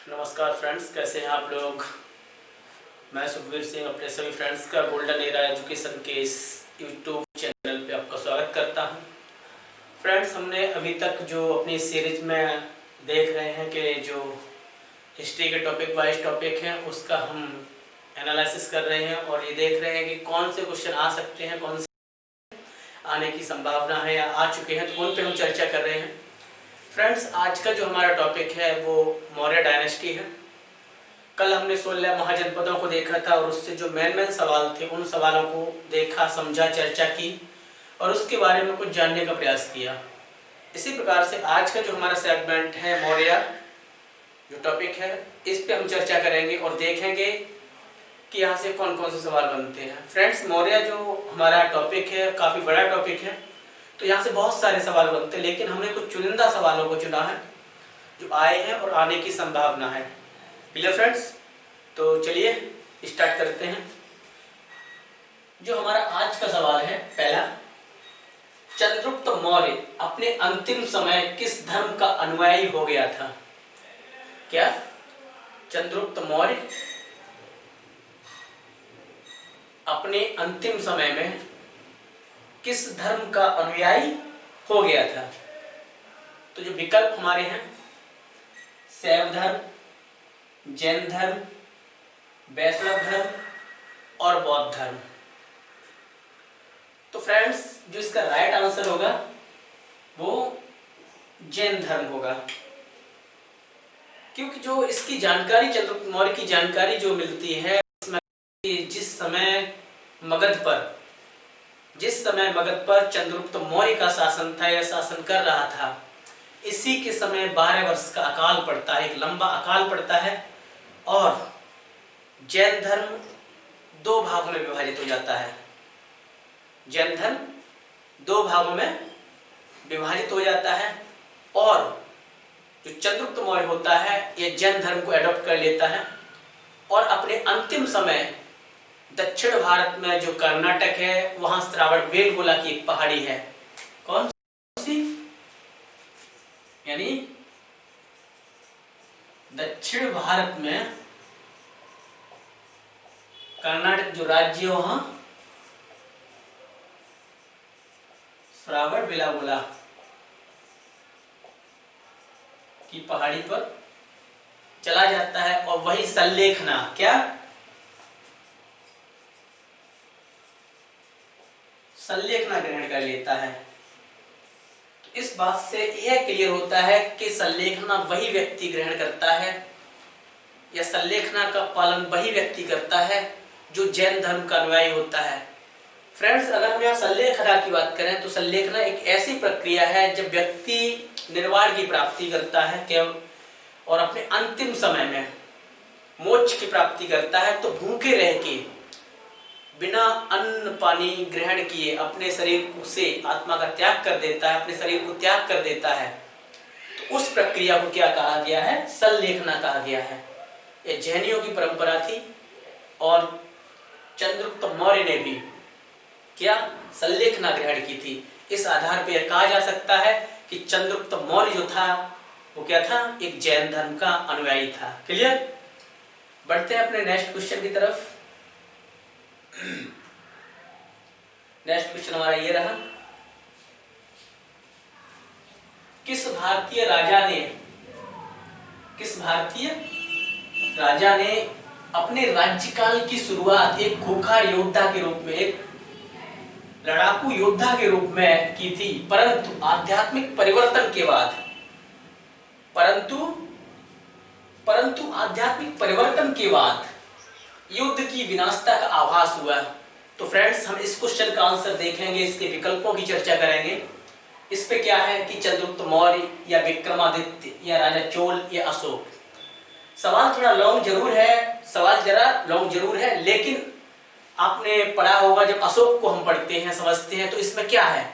नमस्कार फ्रेंड्स, कैसे हैं आप लोग। मैं सुखवीर सिंह अपने सभी फ्रेंड्स का गोल्डन एरा एजुकेशन के इस यूट्यूब चैनल पे आपका स्वागत करता हूं। फ्रेंड्स, हमने अभी तक जो अपनी सीरीज में देख रहे हैं कि जो हिस्ट्री के टॉपिक वाइज टॉपिक हैं उसका हम एनालिसिस कर रहे हैं और ये देख रहे हैं कि कौन से क्वेश्चन आ सकते हैं, कौन से आने की संभावना है या आ चुके हैं, तो उन पर हम चर्चा कर रहे हैं। फ्रेंड्स, आज का जो हमारा टॉपिक है वो मौर्य डायनेस्टी है। कल हमने 16 महाजनपदों को देखा था और उससे जो मेन सवाल थे उन सवालों को देखा, समझा, चर्चा की और उसके बारे में कुछ जानने का प्रयास किया। इसी प्रकार से आज का जो हमारा सेगमेंट है मौर्य जो टॉपिक है, इस पे हम चर्चा करेंगे और देखेंगे कि यहाँ से कौन कौन से सवाल बनते हैं। फ्रेंड्स, मौर्य जो हमारा टॉपिक है काफ़ी बड़ा टॉपिक है, तो यहाँ से बहुत सारे सवाल बनते हैं, लेकिन हमने कुछ चुनिंदा सवालों को चुना है जो आए हैं और आने की संभावना है। क्लियर फ्रेंड्स, तो चलिए स्टार्ट करते हैं। जो हमारा आज का सवाल है पहला, चंद्रगुप्त मौर्य अपने अंतिम समय किस धर्म का अनुयायी हो गया था? क्या चंद्रगुप्त मौर्य अपने अंतिम समय में किस धर्म का अनुयायी हो गया था? तो जो विकल्प हमारे हैं, शैव धर्म, जैन धर्म, वैष्णव धर्म और बौद्ध धर्म। तो फ्रेंड्स, जो इसका राइट आंसर होगा वो जैन धर्म होगा, क्योंकि जो इसकी जानकारी चंद्रगुप्त मौर्य की जानकारी जो मिलती है उसमें जिस समय मगध पर चंद्रगुप्त मौर्य का शासन था या शासन कर रहा था, इसी के समय 12 वर्ष का अकाल पड़ता है, एक लंबा अकाल पड़ता है और जैन धर्म 2 भागों में विभाजित हो जाता है। जैन धर्म 2 भागों में विभाजित हो जाता है और जो चंद्रगुप्त मौर्य होता है ये जैन धर्म को एडॉप्ट कर लेता है और अपने अंतिम समय दक्षिण भारत में जो कर्नाटक है वहां श्रावण बेलगोला की एक पहाड़ी है। कौन सी? यानी दक्षिण भारत में कर्नाटक जो राज्य है वहां श्रावण बेलागोला की पहाड़ी पर चला जाता है और वही सल्लेखना सल्लेखना ग्रहण कर लेता है। तो इस बात से यह क्लियर होता है कि सल्लेखना वही व्यक्ति ग्रहण करता है या सल्लेखना का पालन वही व्यक्ति करता है जो जैन धर्म का अनुयायी होता है। फ्रेंड्स, अगर हम यहाँ सल्लेखना की बात करें तो सल्लेखना एक ऐसी प्रक्रिया है जब व्यक्ति निर्वाण की प्राप्ति करता है केवल और अपने अंतिम समय में मोक्ष की प्राप्ति करता है, तो भूखे रह के बिना अन्न पानी ग्रहण किए अपने शरीर से आत्मा का त्याग कर देता है, अपने शरीर को त्याग कर देता है। तो उस प्रक्रिया को क्या कहा गया है? सल्लेखना कहा गया है। यह जैनियों की परंपरा थी और चंद्रगुप्त मौर्य ने भी क्या सल्लेखना ग्रहण की थी। इस आधार पर यह कहा जा सकता है कि चंद्रगुप्त मौर्य जो था वो क्या था? एक जैन धर्म का अनुयायी था। क्लियर? बढ़ते हैं अपने नेक्स्ट क्वेश्चन की तरफ। नेक्स्ट क्वेश्चन हमारा ये रहा, किस भारतीय राजा ने अपने राज्यकाल की शुरुआत एक खूंखार योद्धा के रूप में, एक लड़ाकू योद्धा के रूप में की थी, परंतु आध्यात्मिक परिवर्तन के बाद युद्ध की विनाशता का आभास हुआ। तो फ्रेंड्स, हम इस क्वेश्चन का आंसर देखेंगे, इसके विकल्पों की चर्चा करेंगे। इस पे क्या है कि चंद्रगुप्त मौर्य या विक्रमादित्य या राजा चोल या अशोक। सवाल थोड़ा लॉन्ग जरूर है, लेकिन आपने पढ़ा होगा जब अशोक को हम पढ़ते हैं समझते हैं तो इसमें क्या है,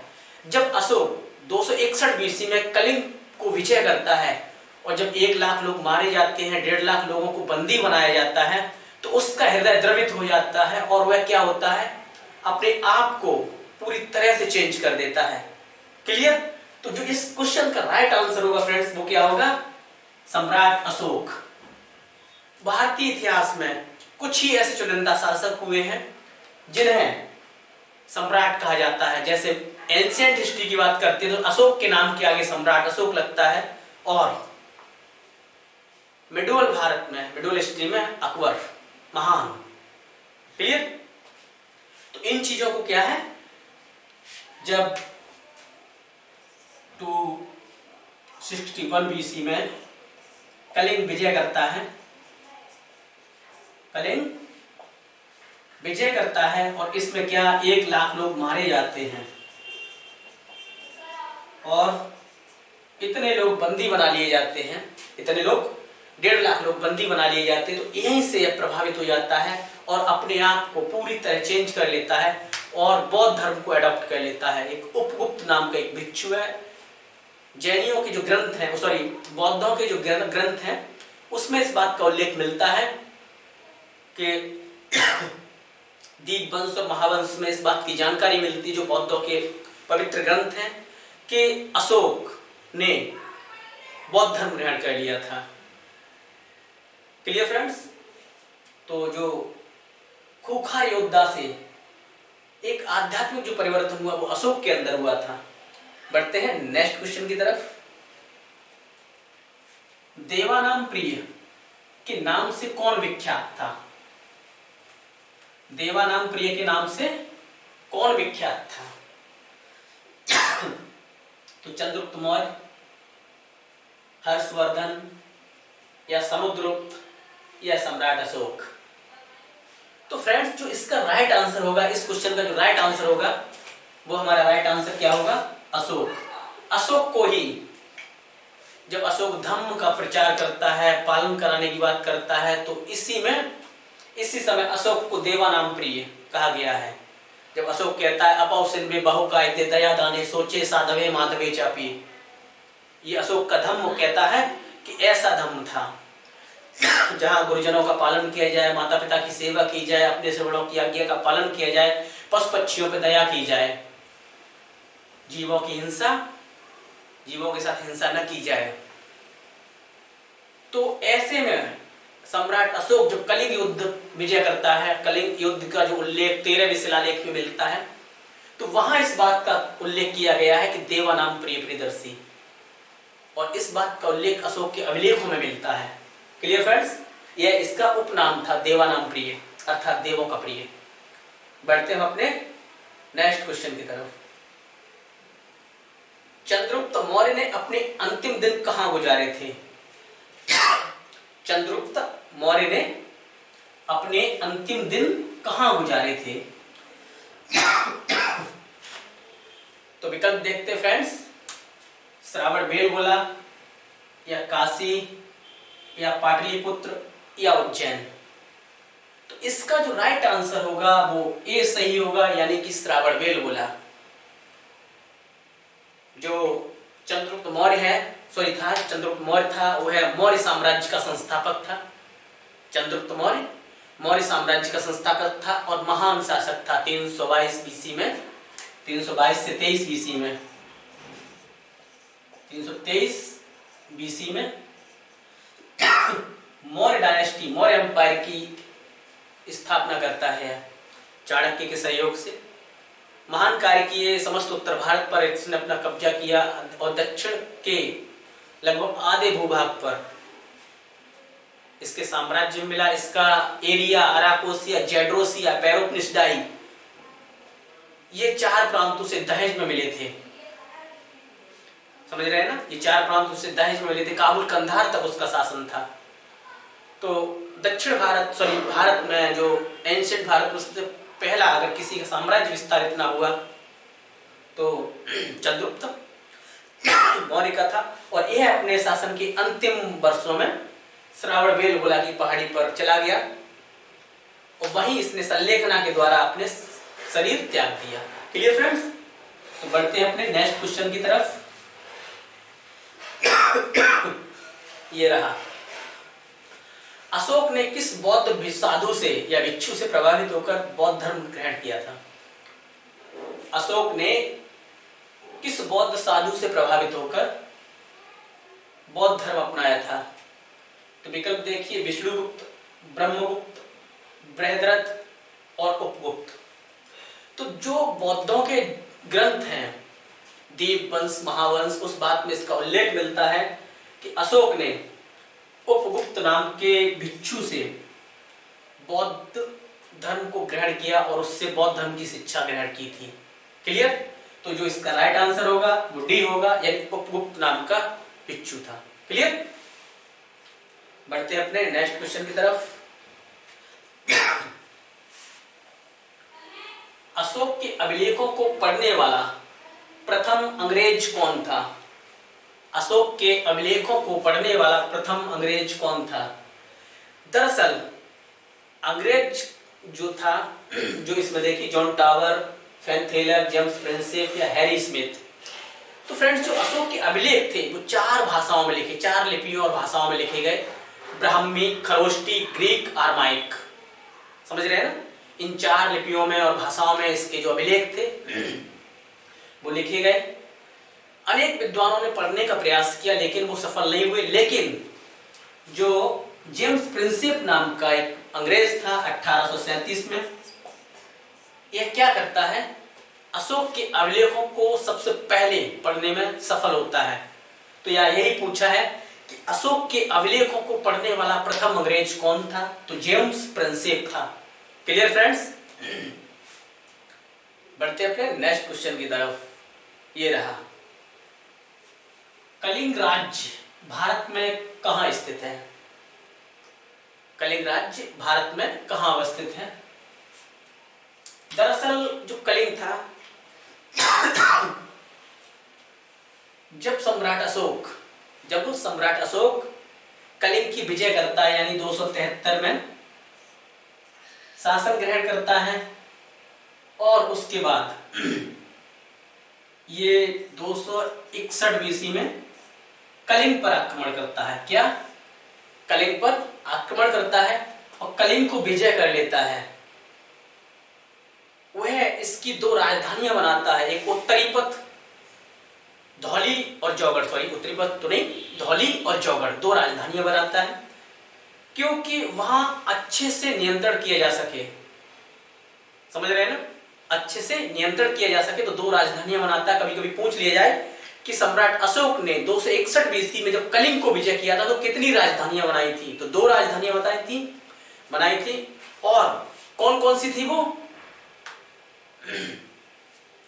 जब अशोक 261 बीसी में कलिंग को विजय करता है और जब 1 लाख लोग मारे जाते हैं, 1.5 लाख लोगों को बंदी बनाया जाता है, तो उसका हृदय द्रवित हो जाता है और वह क्या होता है, अपने आप को पूरी तरह से चेंज कर देता है। क्लियर? तो जो इस क्वेश्चन का राइट आंसर होगा फ्रेंड्स वो क्या होगा? सम्राट अशोक। भारतीय इतिहास में कुछ ही ऐसे चुनिंदा शासक हुए हैं जिन्हें सम्राट कहा जाता है। जैसे एंशिएंट हिस्ट्री की बात करते हैं तो अशोक के नाम के आगे सम्राट अशोक लगता है, और मिडोल भारत में, मिडोल हिस्ट्री में अकबर महान। क्लियर? तो इन चीजों को क्या है, जब 261 बीसी में कलिंग विजय करता है, कलिंग विजय करता है, और इसमें क्या 1 लाख लोग मारे जाते हैं और इतने लोग बंदी बना लिए जाते हैं, इतने लोग 1.5 लाख लोग बंदी बना लिए जाते हैं। तो यहीं से प्रभावित हो जाता है और अपने आप को पूरी तरह चेंज कर लेता है और बौद्ध धर्म को अडॉप्ट कर लेता है। एक उपगुप्त नाम का एक भिक्षु है, जैनियों के जो ग्रंथ हैं, सॉरी बौद्धों के जो ग्रंथ हैं उसमें इस बात का उल्लेख मिलता है कि दीपवंश और महावंश में इस बात की जानकारी मिलती है, जो बौद्धों के पवित्र ग्रंथ हैं, कि अशोक ने बौद्ध धर्म ग्रहण कर लिया था। Clear friends? तो जो खूंखार योद्धा से एक आध्यात्मिक जो परिवर्तन हुआ वो अशोक के अंदर हुआ था। बढ़ते हैं नेक्स्ट क्वेश्चन की तरफ। देवानाम प्रिय के नाम से कौन विख्यात था? देवानाम प्रिय के नाम से कौन विख्यात था? तो चंद्रगुप्त मौर्य, हर्षवर्धन, या समुद्रगुप्त, या सम्राट अशोक। तो फ्रेंड्स जो इसका राइट आंसर होगा, इस क्वेश्चन का जो राइट आंसर होगा वो हमारा राइट आंसर क्या होगा? अशोक। अशोक को ही जब अशोक धम्म का प्रचार करता है, पालन कराने की बात करता है, तो इसी समय अशोक को देवानाम प्रिय कहा गया है। जब अशोक कहता है अपौसिन में बहु कायते दया दाने सोचे साधवे माधवे चापी, ये अशोक का धम्म कहता है कि ऐसा धम्म था जहां गुरुजनों का पालन किया जाए, माता पिता की सेवा की जाए, अपने से बड़ों की आज्ञा का पालन किया जाए, पशु पक्षियों पर दया की जाए, जीवों के साथ हिंसा न की जाए। तो ऐसे में सम्राट अशोक जब कलिंग युद्ध विजय करता है, कलिंग युद्ध का जो उल्लेख 13वें शिलालेख में मिलता है, तो वहां इस बात का उल्लेख किया गया है कि देवानाम प्रिय प्रियदर्शी, और इस बात का उल्लेख अशोक के अभिलेखों में मिलता है। Clear friends? यह इसका उपनाम था देवानाम प्रिय, अर्थात देवों का प्रिय। बढ़ते हम अपने नेक्स्ट क्वेश्चन की तरफ। चंद्रगुप्त मौर्य ने अपने अंतिम दिन कहां गुजारे थे? चंद्रगुप्त मौर्य ने अपने अंतिम दिन कहां गुजारे थे? तो विकल्प देखते फ्रेंड्स, श्रावण बेलगोला, या काशी, या पाटलिपुत्र, या उज्जैन। तो इसका जो राइट आंसर होगा वो ए सही होगा, यानी कि श्रावण बेलगोला। जो चंद्रगुप्त मौर्य है, चंद्रगुप्त मौर्य था, वो है मौर्य साम्राज्य का संस्थापक था। चंद्रगुप्त मौर्य मौर्य साम्राज्य का संस्थापक था और महान शासक था। 322 बीसी में, 322 से 23 बीसी में, 323 बीसी में मौर्य डायनेस्टी, मौर्य एम्पायर की स्थापना करता है चाणक्य के सहयोग से। महान कार्य किए, समस्त उत्तर भारत पर इसने अपना कब्जा किया और दक्षिण के लगभग आधे भूभाग पर इसके साम्राज्य मिला। इसका एरिया अराकोसिया, जेड्रोसिया, पेरोपनिस्डाई, ये 4 प्रांतों से दहेज में मिले थे। समझ रहे हैं ना? ये 4 प्रांतों से दहेज में मिले थे। काबुल कंधार तक उसका शासन था। तो दक्षिण भारत, भारत में जो एंशिएंट भारत में सबसे पहला अगर किसी का साम्राज्य विस्तारित ना हुआ तो चंद्रगुप्त मौर्य का था। और यह अपने शासन के अंतिम वर्षों में श्रावण बेलगोला की पहाड़ी पर चला गया और वहीं इसने संलेखना के द्वारा अपने शरीर त्याग दिया। Clear friends? तो बढ़ते हैं अपने नेक्स्ट क्वेश्चन की तरफ। ये रहा, अशोक ने किस बौद्ध साधु से या भिक्षु से प्रभावित होकर बौद्ध धर्म ग्रहण किया था? अशोक ने किस बौद्ध साधु से प्रभावित होकर बौद्ध धर्म अपनाया था? तो विकल्प देखिए, विष्णुगुप्त, ब्रह्मगुप्त, बृहद्रथ और उपगुप्त। तो जो बौद्धों के ग्रंथ हैं, दीप वंश, महावंश, उस बात में इसका उल्लेख मिलता है कि अशोक ने उपगुप्त नाम के भिक्षु से बौद्ध धर्म को ग्रहण किया और उससे बौद्ध धर्म की शिक्षा ग्रहण की थी। क्लियर? तो जो इसका राइट आंसर होगा वो डी होगा, यानी उपगुप्त नाम का भिक्षु था। क्लियर? बढ़ते हैं अपने नेक्स्ट क्वेश्चन की तरफ। अशोक के अभिलेखों को पढ़ने वाला प्रथम अंग्रेज कौन था? अशोक के अभिलेखों को पढ़ने वाला प्रथम अंग्रेज कौन था? दरअसल अंग्रेज जो था, जो इसमें देखिए John tower, fan Thaler, James Prinsep या हैरी स्मिथ। तो फ्रेंड्स, जो अशोक के अभिलेख थे वो 4 भाषाओं में लिखे, 4 लिपियों और भाषाओं में लिखे गए। ब्राह्मी, खरोष्टी, ग्रीक, आर्माइक। समझ रहे हैं ना? इन 4 लिपियों में और भाषाओं में इसके जो अभिलेख थे वो लिखे गए। अनेक विद्वानों ने पढ़ने का प्रयास किया लेकिन वो सफल नहीं हुए। लेकिन जो जेम्स प्रिंसेप नाम का एक अंग्रेज था 1837 में, यह क्या करता है, अशोक के अभिलेखों को सबसे पहले पढ़ने में सफल होता है। तो यही पूछा है कि अशोक के अभिलेखों को पढ़ने वाला प्रथम अंग्रेज कौन था? तो जेम्स प्रिंसेप था। Clear friends? बढ़ते अपने नेक्स्ट क्वेश्चन की तरफ। ये रहा, कलिंग राज्य भारत में कहां स्थित है? कलिंग राज्य भारत में कहां अवस्थित है? दरअसल जो कलिंग था, जब सम्राट अशोक कलिंग की विजय करता है, यानी 273 में शासन ग्रहण करता है, और उसके बाद ये 261 बीसी में कलिंग पर आक्रमण करता है। क्या? कलिंग पर आक्रमण करता है और कलिंग को विजय कर लेता है। वह इसकी 2 राजधानियां बनाता है, एक उत्तरी पथ धौली और जौगढ़, सॉरी उत्तरी पथ तो नहीं, धौली और जौगढ़ 2 राजधानियां बनाता है, क्योंकि वहां अच्छे से नियंत्रण किया जा सके। समझ रहे हैं ना? अच्छे से नियंत्रण किया जा सके तो 2 राजधानियां बनाता है। कभी कभी पूछ लिया जाए कि सम्राट अशोक ने 261 बीसी में जब कलिंग को विजय किया था तो कितनी राजधानियां बनाई थी? तो 2 राजधानियां बनाई थी। और कौन कौन सी थी वो?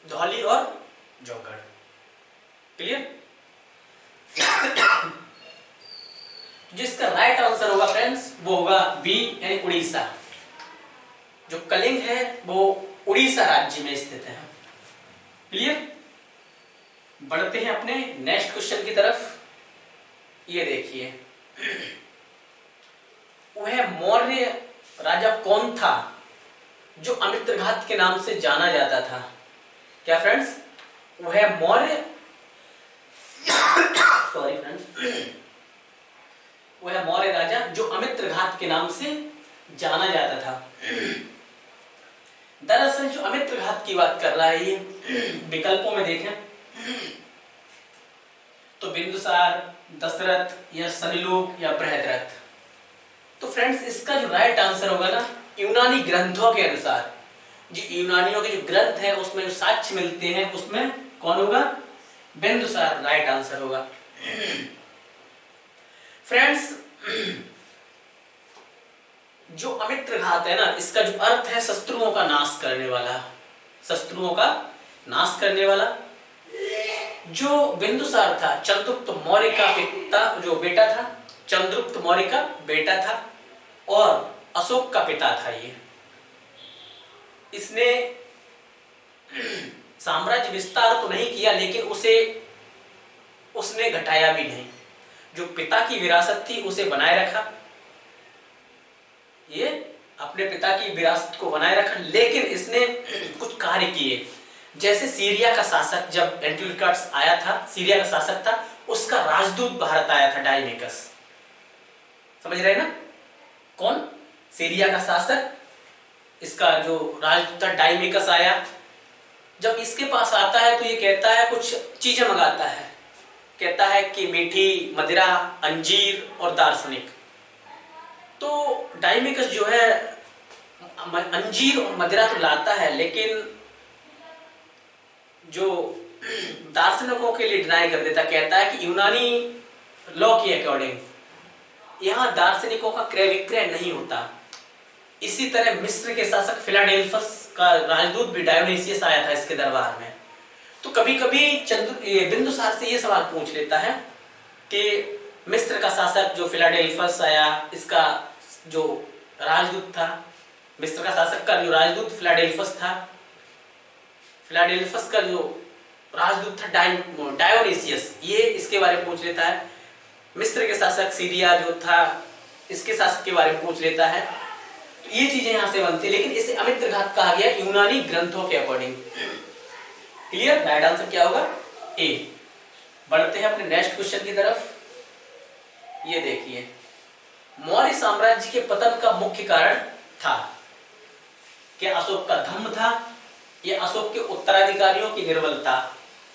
धौली और जौगढ़। क्लियर? जिसका राइट आंसर होगा फ्रेंड्स वो होगा बी, यानी उड़ीसा। जो कलिंग है वो उड़ीसा राज्य में स्थित है। क्लियर? बढ़ते हैं अपने नेक्स्ट क्वेश्चन की तरफ। ये देखिए, वह मौर्य राजा कौन था जो अमित्रघात के नाम से जाना जाता था? क्या फ्रेंड्स? वह मौर्य सॉरी फ्रेंड्स, वह मौर्य राजा जो अमित्रघात के नाम से जाना जाता था। दरअसल जो अमित्रघात की बात कर रहा है, ये विकल्पों में देखें तो बिंदुसार, दशरथ या सनिलोक या बृहद्रथ। तो फ्रेंड्स, इसका जो राइट आंसर होगा ना, यूनानी ग्रंथों के अनुसार, जो यूनानियों के जो ग्रंथ हैं उसमें जो साक्ष्य मिलते हैं उसमें कौन होगा? बिंदुसार राइट आंसर होगा। फ्रेंड्स, जो अमित्रघात है ना, इसका जो अर्थ है शत्रुओं का नाश करने वाला। शत्रुओं का नाश करने वाला। जो बिंदुसार था चंद्रगुप्त मौर्य का पिता, जो बेटा था, चंद्रगुप्त मौर्य का बेटा था और अशोक का पिता था। ये इसने साम्राज्य विस्तार तो नहीं किया लेकिन उसने घटाया भी नहीं। जो पिता की विरासत थी उसे बनाए रखा, ये अपने पिता की विरासत को बनाए रखा, लेकिन इसने कुछ कार्य किए। जैसे सीरिया का शासक, जब एंटियोकस आया था, सीरिया का शासक था, उसका राजदूत भारत आया था, डायमेकस। समझ रहे हैं ना? कौन? सीरिया का शासक, इसका जो राजदूत था डायमेकस आया। जब इसके पास आता है तो ये कहता है, कुछ चीजें मंगाता है, कहता है कि मीठी मदिरा, अंजीर और दार्शनिक। तो डाइमिकस जो है अंजीर और मदिरा तो लाता है, लेकिन जो दार्शनिकों के लिए डिनाई कर देता, कहता है कि यूनानी लॉ के अकॉर्डिंग यहाँ दार्शनिकों का क्रय विक्रय नहीं होता। इसी तरह मिस्र के शासक फिलाडेल्फस का राजदूत भी डायोनिसियस आया था इसके दरबार में। तो कभी कभी बिंदुसार से ये सवाल पूछ लेता है कि मिस्र का शासक जो फिलाडेल्फस आया, इसका जो राजदूत था, मिस्र का शासक का जो राजदूत फिलाडेल्फस था, फिलाडेल्फस का जो राजदूत था डायोनिसियस, ये इसके बारे में पूछ लेता है। मिस्र के शासक सीरिया जो था, इसके शासक के बारे में पूछ लेता है। तो ये चीजें यहां से बनती है, लेकिन इसे अमित्र घात कहा गया यूनानी ग्रंथों के अकॉर्डिंग। क्लियर? राइट आंसर क्या होगा? ए। बढ़ते हैं अपने नेक्स्ट क्वेश्चन की तरफ। ये देखिए, मौर्य साम्राज्य के पतन का मुख्य कारण था, क्या अशोक का धम्म था, या अशोक के उत्तराधिकारियों की निर्बलता,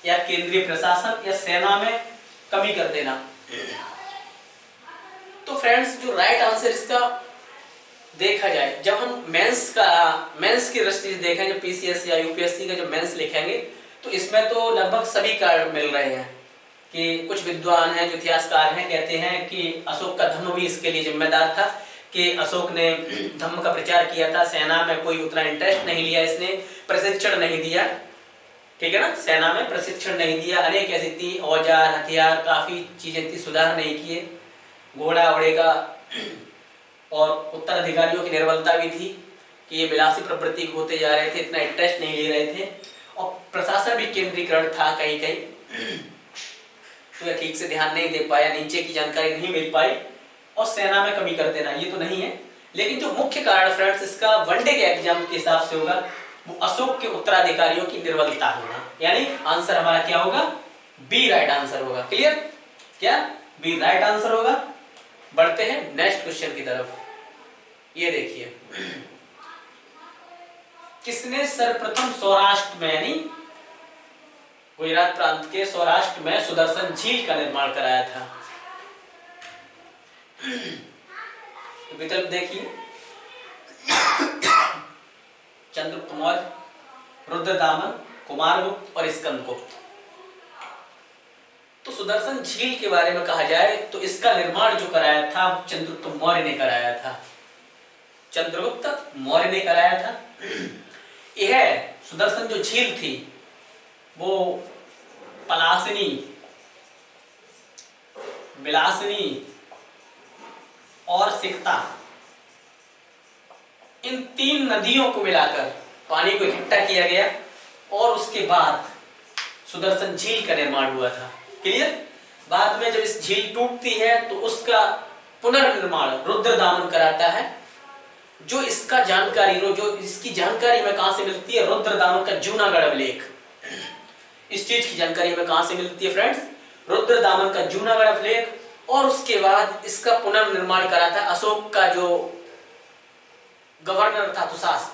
या केंद्रीय प्रशासन, या सेना में कमी कर देना? तो फ्रेंड्स, जो राइट आंसर इसका देखा जाए, जब हम मेंस की दृष्टि से देखें, जब पीसीएस या यूपीएससी का जब मेंस लिखेंगे, तो इसमें तो लगभग सभी कारण मिल रहे हैं कि कुछ विद्वान हैं, जो इतिहासकार हैं, कहते हैं कि अशोक का धम्म भी इसके लिए जिम्मेदार था, कि अशोक ने धम्म का प्रचार किया था, सेना में कोई उतना इंटरेस्ट नहीं लिया, इसने प्रशिक्षण नहीं दिया, ठीक है ना, सेना में प्रशिक्षण नहीं दिया, अनेक ऐसी थी, औजार हथियार काफी चीजें थी, सुधार नहीं किए, घोड़ा घोड़े का, और उत्तराधिकारियों की निर्बलता भी थी कि ये विलासी प्रवृत्ति होते जा रहे थे, इतना इंटरेस्ट नहीं ले रहे थे, और प्रशासन भी केंद्रीकरण था कहीं कहीं, तो ठीक से ध्यान नहीं दे पाया, नीचे की जानकारी नहीं मिल पाई, और सेना में कमी कर देना, ये तो नहीं है। लेकिन जो मुख्य कारण फ्रेंड्स इसका वनडे के एग्जाम के हिसाब से होगा, वो अशोक के उत्तराधिकारियों की निर्बलता होगा, यानी आंसर हमारा क्या होगा? बी राइट आंसर होगा। क्लियर? क्या बी राइट आंसर होगा? बढ़ते हैं नेक्स्ट क्वेश्चन की तरफ। ये देखिए, किसने सर्वप्रथम सौराष्ट्र में, यानी गुजरात प्रांत के सौराष्ट्र में सुदर्शन झील का निर्माण कराया था? तो विकल्प देखिए, चंद्रगुप्त मौर्य, रुद्रदामन, कुमारगुप्त और स्कंदगुप्त। तो सुदर्शन झील के बारे में कहा जाए तो इसका निर्माण जो कराया था चंद्रगुप्त मौर्य ने कराया था, चंद्रगुप्त मौर्य ने कराया था। यह सुदर्शन जो झील थी वो पलासिनी, बिलासिनी और सिकता, इन 3 नदियों को मिलाकर पानी को इकट्ठा किया गया और उसके बाद सुदर्शन झील का निर्माण हुआ था। क्लियर? बाद में जब इस झील टूटती है तो उसका पुनर्निर्माण रुद्रदामन कराता है। जो इसका जानकारी, जो इसकी जानकारी में कहां से मिलती है? रुद्रदामन का जूनागढ़ अभिलेख। इस चीज की जानकारी में कहां से मिलती है फ्रेंड्स? रुद्रदामन का जूनागढ़ अभिलेख। और उसके बाद इसका पुनर्निर्माण कराता है अशोक का जो गवर्नर था तुसास,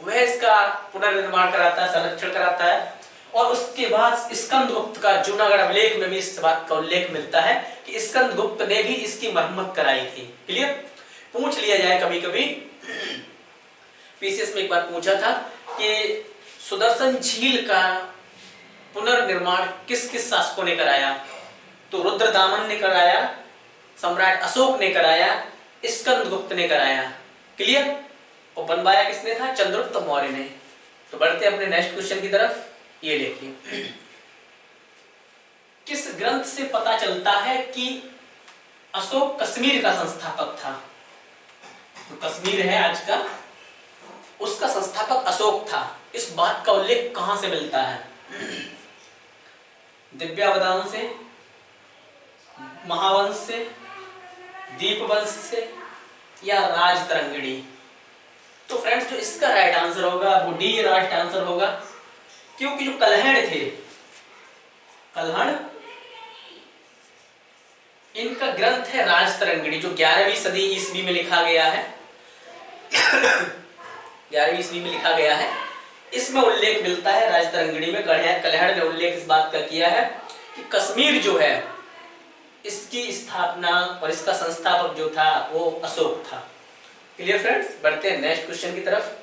वह इसका पुनर्निर्माण कराता है, संरक्षण कराता है। और उसके बाद स्कंदगुप्त का जूनागढ़ अभिलेख में भी इस बात का उल्लेख मिलता है कि स्कंदगुप्त ने भी इसकी मरम्मत कराई थी। क्लियर? पूछ लिया जाए कभी कभी, पीसीएस में एक बार पूछा था कि सुदर्शन झील का पुनर्निर्माण किस किस शासकों ने कराया? तो रुद्रदामन ने कराया, सम्राट अशोक ने कराया, स्कंदगुप्त ने कराया। क्लियर? और बनवाया किसने था? चंद्रगुप्त मौर्य ने। तो बढ़ते अपने नेक्स्ट क्वेश्चन की तरफ। ये देखिए, किस ग्रंथ से पता चलता है कि अशोक कश्मीर का संस्थापक था? तो कश्मीर है आज का, उसका संस्थापक अशोक था। इस बात का उल्लेख कहां से मिलता है? दिव्यावदान से, महावंश से, दीपवंश से, या राजतरंगिणी? तो फ्रेंड्स, जो इसका राइट आंसर होगा वो डी राइट आंसर होगा, क्योंकि जो कल्हड़ थे, कल्हड़, इनका ग्रंथ है राजतरंगिणी, जो 11वीं सदी ईस्वी में लिखा गया है। 11वीं ईस्वी में लिखा गया है। इसमें उल्लेख मिलता है राजतरंगिणी में, कल्हड़ ने उल्लेख इस बात का किया है कि कश्मीर जो है इसकी स्थापना और इसका संस्थापक जो था वो अशोक था। क्लियर फ्रेंड्स, बढ़ते हैं नेक्स्ट क्वेश्चन की तरफ।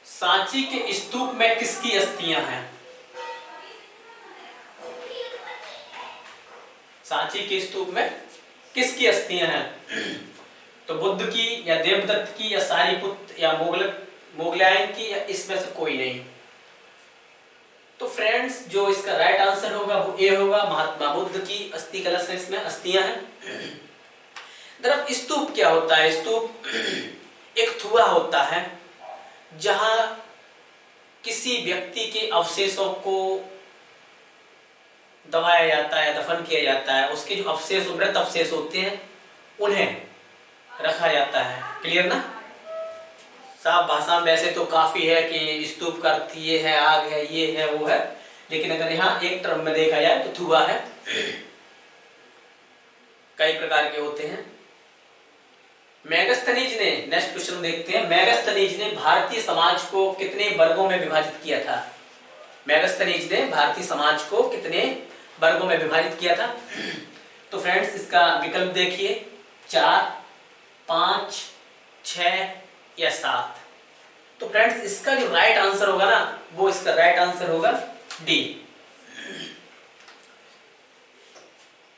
सांची के स्तूप में किसकी अस्थियां हैं? सांची के स्तूप में किसकी अस्थियां हैं? तो बुद्ध की या देवदत्त की या सारीपुत्र या मोगलायन की या इसमें से कोई नहीं। तो फ्रेंड्स जो इसका राइट आंसर होगा वो ए होगा, महात्मा बुद्ध की अस्थि कलश है, इसमें अस्थियां हैं। दरअसल स्तूप क्या होता है? स्तूप एक थुआ होता है जहां किसी व्यक्ति के अवशेषों को दबाया जाता है, दफन किया जाता है, उसके जो अवशेष मृत अवशेष होते हैं उन्हें रखा जाता है। क्लियर ना? साफ भाषा में वैसे तो काफी है कि स्तूप का अर्थ ये है, आग है, ये है, वो है, लेकिन अगर यहाँ एक टर्म में देखा जाए तो थुआ है। कई प्रकार के होते हैं। मेगास्थनीज ने, नेक्स्ट क्वेश्चन देखते हैं, मेगास्थनीज ने भारतीय समाज को कितने वर्गों में विभाजित किया था? मेगास्थनीज ने भारतीय समाज को कितने वर्गों में विभाजित किया था? तो फ्रेंड्स इसका विकल्प देखिए, 4, 5, 6 या 7। तो फ्रेंड्स इसका जो राइट आंसर होगा ना, वो इसका राइट आंसर होगा डी।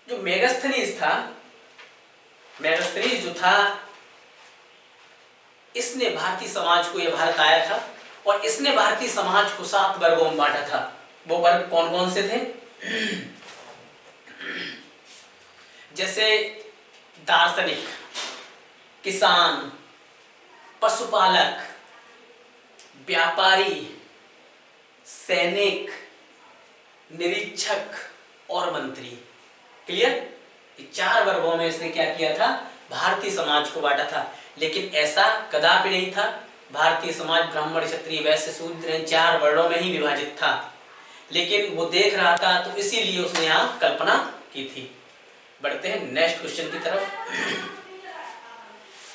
जो मेगास्थनीज था, मेगास्थनीज जो था, इसने भारतीय समाज को, यह भारत आया था और इसने भारतीय समाज को 7 वर्गों में बांटा था। वो वर्ग कौन कौन से थे? जैसे दार्शनिक, किसान, पशुपालक, व्यापारी, सैनिक, निरीक्षक और मंत्री। क्लियर? 4 वर्गों में इसने क्या किया था? भारतीय समाज को बांटा था। लेकिन ऐसा कदापि नहीं था। भारतीय समाज ब्राह्मण, क्षत्रिय, वैश्य, शूद्र 4 वर्णों में ही विभाजित था। लेकिन वो देख रहा था तो इसीलिए उसने यहाँ कल्पना की थी। बढ़ते हैं नेक्स्ट क्वेश्चन की तरफ।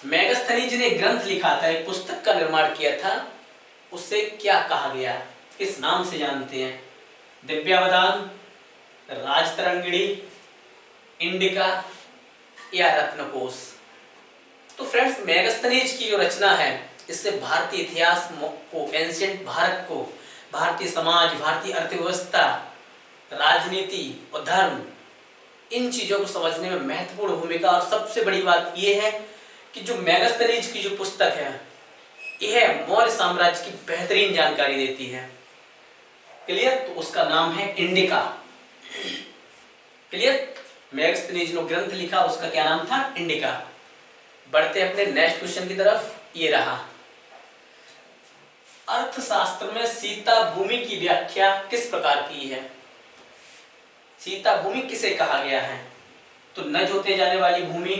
मेगास्थनीज ने ग्रंथ लिखा था, एक पुस्तक का निर्माण किया था, उससे क्या कहा गया? किस नाम से जानते हैं? दिव्यावधान, राजतरंगिणी, इंडिका या रत्नकोश? तो फ्रेंड्स मेगास्थनीज की जो रचना है, इससे भारतीय इतिहास को, एंशिएंट भारत को, भारतीय समाज, भारतीय अर्थव्यवस्था, राजनीति और धर्म, इन चीजों को समझने में महत्वपूर्ण भूमिका। और सबसे बड़ी बात यह है कि जो मेगास्थनीज की जो पुस्तक है, यह मौर्य साम्राज्य की बेहतरीन जानकारी देती है। क्लियर? तो उसका नाम है इंडिका। क्लियर? मेगास्थनीज ने ग्रंथ लिखा, उसका क्या नाम था? इंडिका। बढ़ते अपने नेक्स्ट क्वेश्चन की तरफ। ये रहा, अर्थशास्त्र में सीता भूमि की व्याख्या किस प्रकार की है? सीता भूमि किसे कहा गया है? तो न जोते जाने वाली भूमि,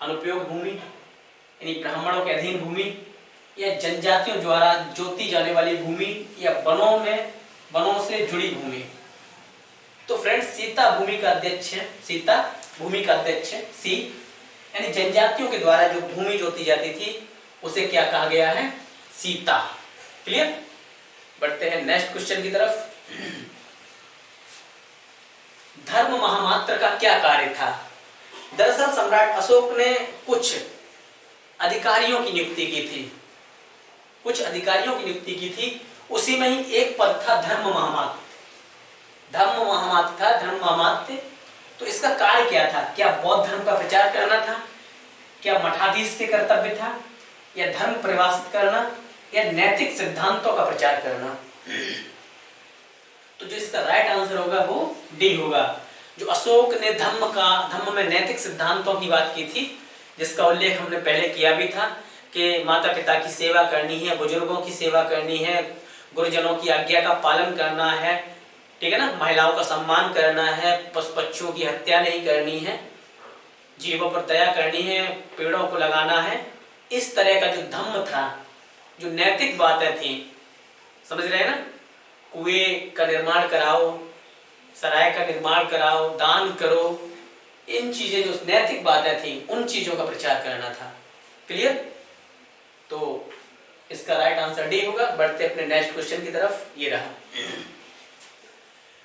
अनुपयोग भूमि यानी ब्राह्मणों के अधीन भूमि, या जनजातियों द्वारा जोती जाने वाली भूमि, या वनों से जुड़ी भूमि। तो फ्रेंड्स सीता भूमि का अध्यक्ष है, सीता भूमि का अध्यक्ष है सी, यानी जनजातियों के द्वारा जो भूमि जोती जाती थी उसे क्या कहा गया है? सीता। क्लियर? बढ़ते हैं नेक्स्ट क्वेश्चन की तरफ। धर्म महामात्र का क्या कार्य था? दरअसल सम्राट अशोक ने कुछ अधिकारियों की नियुक्ति की थी, कुछ अधिकारियों की नियुक्ति की थी। उसी में ही एक पद था धर्म महामात्र। धर्म महामात्र था, धर्म महामात्र। तो इसका कार्य क्या था? क्या बौद्ध धर्म का प्रचार करना था? क्या मठाधीश के कर्तव्य था? या धर्म परिभाषित करना, या नैतिक सिद्धांतों का प्रचार करना? तो जो इसका राइट आंसर होगा वो डी होगा। जो अशोक ने धम्म में नैतिक सिद्धांतों की बात की थी, जिसका उल्लेख हमने पहले किया भी था कि माता पिता की सेवा करनी है, बुजुर्गों की सेवा करनी है, गुरुजनों की आज्ञा का पालन करना है, ठीक है ना, महिलाओं का सम्मान करना है, पशु पक्षियों की हत्या नहीं करनी है, जीवों पर दया करनी है, पेड़ों को लगाना है। इस तरह का जो धम्म था, जो नैतिक बातें थी, समझ रहे हैं ना, कुएं का निर्माण कराओ, सराय का निर्माण कराओ, दान करो, इन चीजें जो नैतिक बातें थी उन चीजों का प्रचार करना था। क्लियर? तो इसका राइट आंसर डी होगा। बढ़ते अपने नेक्स्ट क्वेश्चन की तरफ। ये रहा,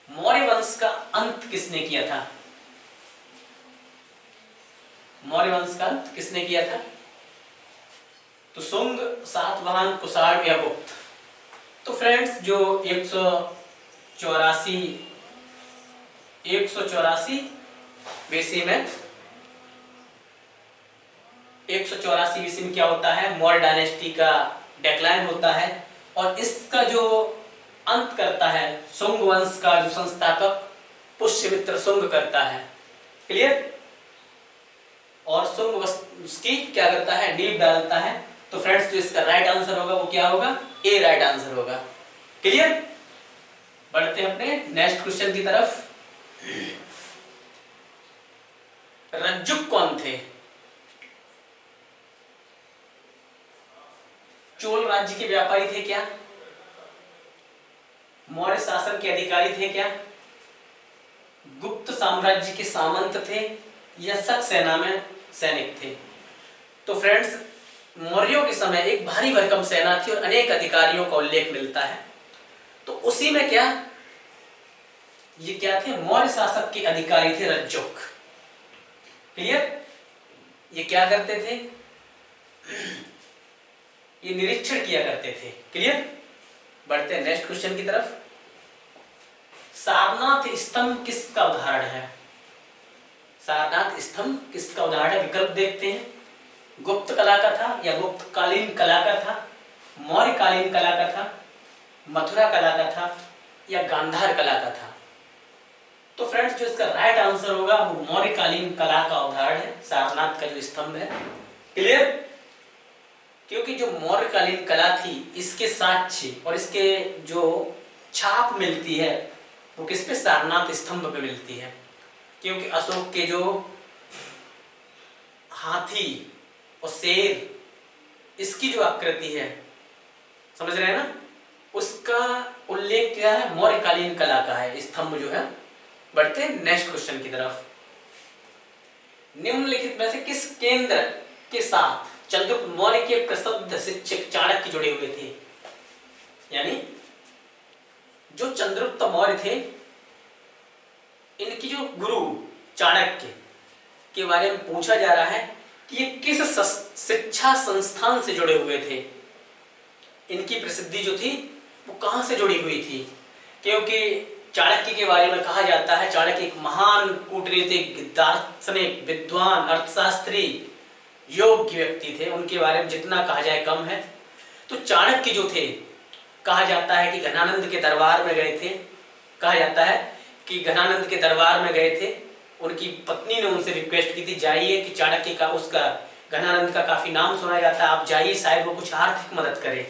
मौर्य वंश का अंत किसने किया था? मौर्य वंश का अंत किसने किया था? तो शुंग, सातवाहन, कुषाण या गुप्त। तो फ्रेंड्स जो 184 बीसी में 184 बीसी में क्या होता है? मौर्य डायनेस्टी का डेक्लाइन होता है और इसका जो अंत करता है शुंग वंश का जो संस्थापक पुष्यमित्र शुंग करता है। क्लियर? और शुंग वंश की क्या करता है? नींव डालता है। तो फ्रेंड्स जो इसका राइट आंसर होगा वो क्या होगा? ए राइट आंसर होगा। क्लियर? बढ़ते हैं अपने नेक्स्ट क्वेश्चन की तरफ। रज्जुक कौन थे? चोल राज्य के व्यापारी थे क्या? मौर्य शासन के अधिकारी थे क्या? गुप्त साम्राज्य के सामंत थे या शक सेना में सैनिक थे? तो फ्रेंड्स मौर्यों के समय एक भारी भरकम सेना थी और अनेक अधिकारियों का उल्लेख मिलता है। तो उसी में क्या ये क्या थे? मौर्य शासक के अधिकारी थे रज्जुक। क्लियर? ये क्या करते थे? ये निरीक्षण किया करते थे। क्लियर? बढ़ते हैं नेक्स्ट क्वेश्चन की तरफ। सारनाथ स्तंभ किसका उदाहरण है? सारनाथ स्तंभ किसका उदाहरण है? विकल्प देखते हैं। गुप्त कला का था या गुप्त कालीन कला का था, मौर्य कालीन कला का था, मथुरा कला का था या गांधार कला का था? तो फ्रेंड्स जो इसका राइट आंसर होगा वो मौर्य कालीन कला का उदाहरण है, सारनाथ का जो स्तंभ है। क्लियर? क्योंकि जो मौर्य कालीन कला थी इसके साक्ष्य और इसके जो छाप मिलती है वो किस पे? सारनाथ स्तंभ पे मिलती है। क्योंकि अशोक के जो हाथी और शेर इसकी जो आकृति है, समझ रहे हैं ना, उसका उल्लेख क्या है? मौर्य कालीन कला का है स्तंभ जो है। बढ़ते हैं नेक्स्ट क्वेश्चन की तरफ। निम्नलिखित में से किस केंद्र के साथ चंद्रगुप्त मौर्य के प्रसिद्ध शिक्षक चाणक्य जुड़े हुए थे? यानी जो चंद्रगुप्त मौर्य थे इनकी जो गुरु चाणक्य के बारे में पूछा जा रहा है कि ये किस शिक्षा संस्थान से जुड़े हुए थे, इनकी प्रसिद्धि जो थी वो कहां से जुड़ी हुई थी? क्योंकि चाणक्य के बारे में कहा जाता है चाणक्य एक महान कूटनीतिक, दार्शनिक, विद्वान, अर्थशास्त्री, योग्य व्यक्ति थे। उनके बारे में जितना कहा जाए कम है। तो चाणक्य जो थे कहा जाता है कि घनानंद के दरबार में गए थे। कहा जाता है कि घनानंद के दरबार में गए थे, उनकी पत्नी ने उनसे रिक्वेस्ट की थी जाइए कि चाणक्य का, उसका घनानंद का काफी नाम सुना जाता है, आप जाइए शायद वो कुछ आर्थिक मदद करे।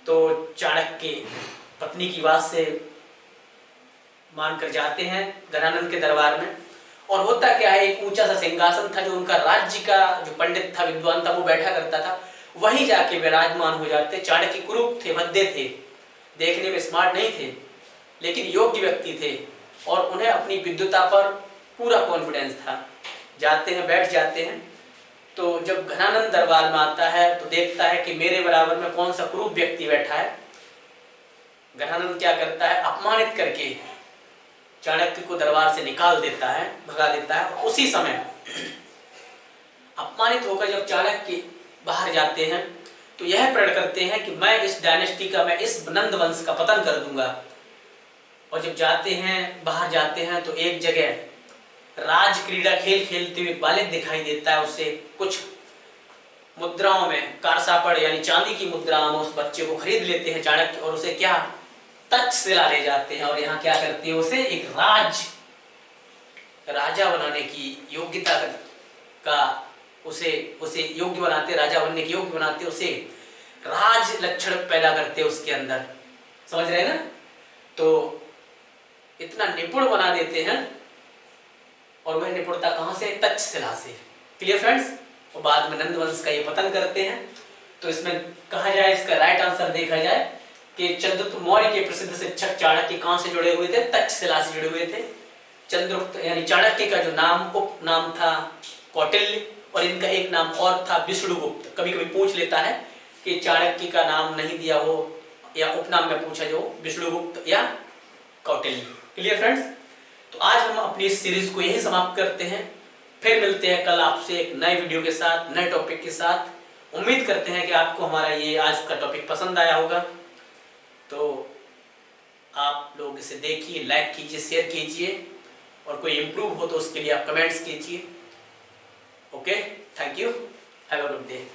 तो चाणक्य पत्नी की बात से मानकर जाते हैं घनानंद के दरबार में। और होता क्या है, एक ऊंचा सा सिंहासन था जो उनका राज्य का जो पंडित था, विद्वान था, वो बैठा करता था, वहीं जाके विराजमान हो जाते। चाणक्य कुरूप थे, भद्दे थे, देखने में स्मार्ट नहीं थे, लेकिन योग्य व्यक्ति थे और उन्हें अपनी विद्वता पर पूरा कॉन्फिडेंस था। जाते हैं, बैठ जाते हैं। तो जब घनानंद दरबार में आता है तो देखता है कि मेरे बराबर में कौन सा कुरूप व्यक्ति बैठा है। घनानंद क्या करता है, अपमानित करके चाणक्य को दरबार से निकाल देता है, भगा देता है। उसी समय अपमानित होकर जब चाणक्य बाहर जाते हैं तो यह प्रण करते हैं कि मैं इस डायनेस्टी का, मैं इस नंद वंश का पतन कर दूंगा। और जब जाते हैं, बाहर जाते हैं तो एक जगह राज क्रीड़ा खेल खेलते हुए बालक दिखाई देता है। उसे कुछ मुद्राओं में, कारसापड़ यानी चांदी की मुद्राओं में उस बच्चे को खरीद लेते हैं चाणक्य और उसे क्या, तक्षशिला ले जाते हैं और यहाँ क्या करते हैं, उसे एक राजा बनाने की योग्यता का उसे योग्य बनाते, राजा बनने की योग्य बनाते, उसे राज लक्षण पैदा करते उसके अंदर। समझ रहे हैं ना? तो इतना निपुण बना देते हैं और वह निपुणता कहां से, तक्षशिला से। Clear friends? और बाद में नंद वंश का ये पतन करते हैं। तो इसमें कहा जाए, इसका राइट आंसर देखा जाए कि चंद्रगुप्त मौर्य के प्रसिद्ध शिक्षक चाणक्य कहां से जुड़े हुए थे, तक्षशिला से जुड़े हुए थे। चंद्रगुप्त यानी चाणक्य का जो नाम, उपनाम था कौटिल्य, और इनका एक नाम और था विष्णुगुप्त। कभी कभी पूछ लेता है कि चाणक्य का नाम नहीं दिया हो या उपनाम में पूछा जो विष्णुगुप्त या कौटिल्य। Clear friends? तो आज हम अपनी इस सीरीज को यही समाप्त करते हैं। फिर मिलते हैं कल आपसे एक नए वीडियो के साथ, नए टॉपिक के साथ। उम्मीद करते हैं कि आपको हमारा ये आज का टॉपिक पसंद आया होगा। तो आप लोग इसे देखिए, लाइक कीजिए, शेयर कीजिए और कोई इम्प्रूव हो तो उसके लिए आप कमेंट्स कीजिए। Okay, thank you, have a good day.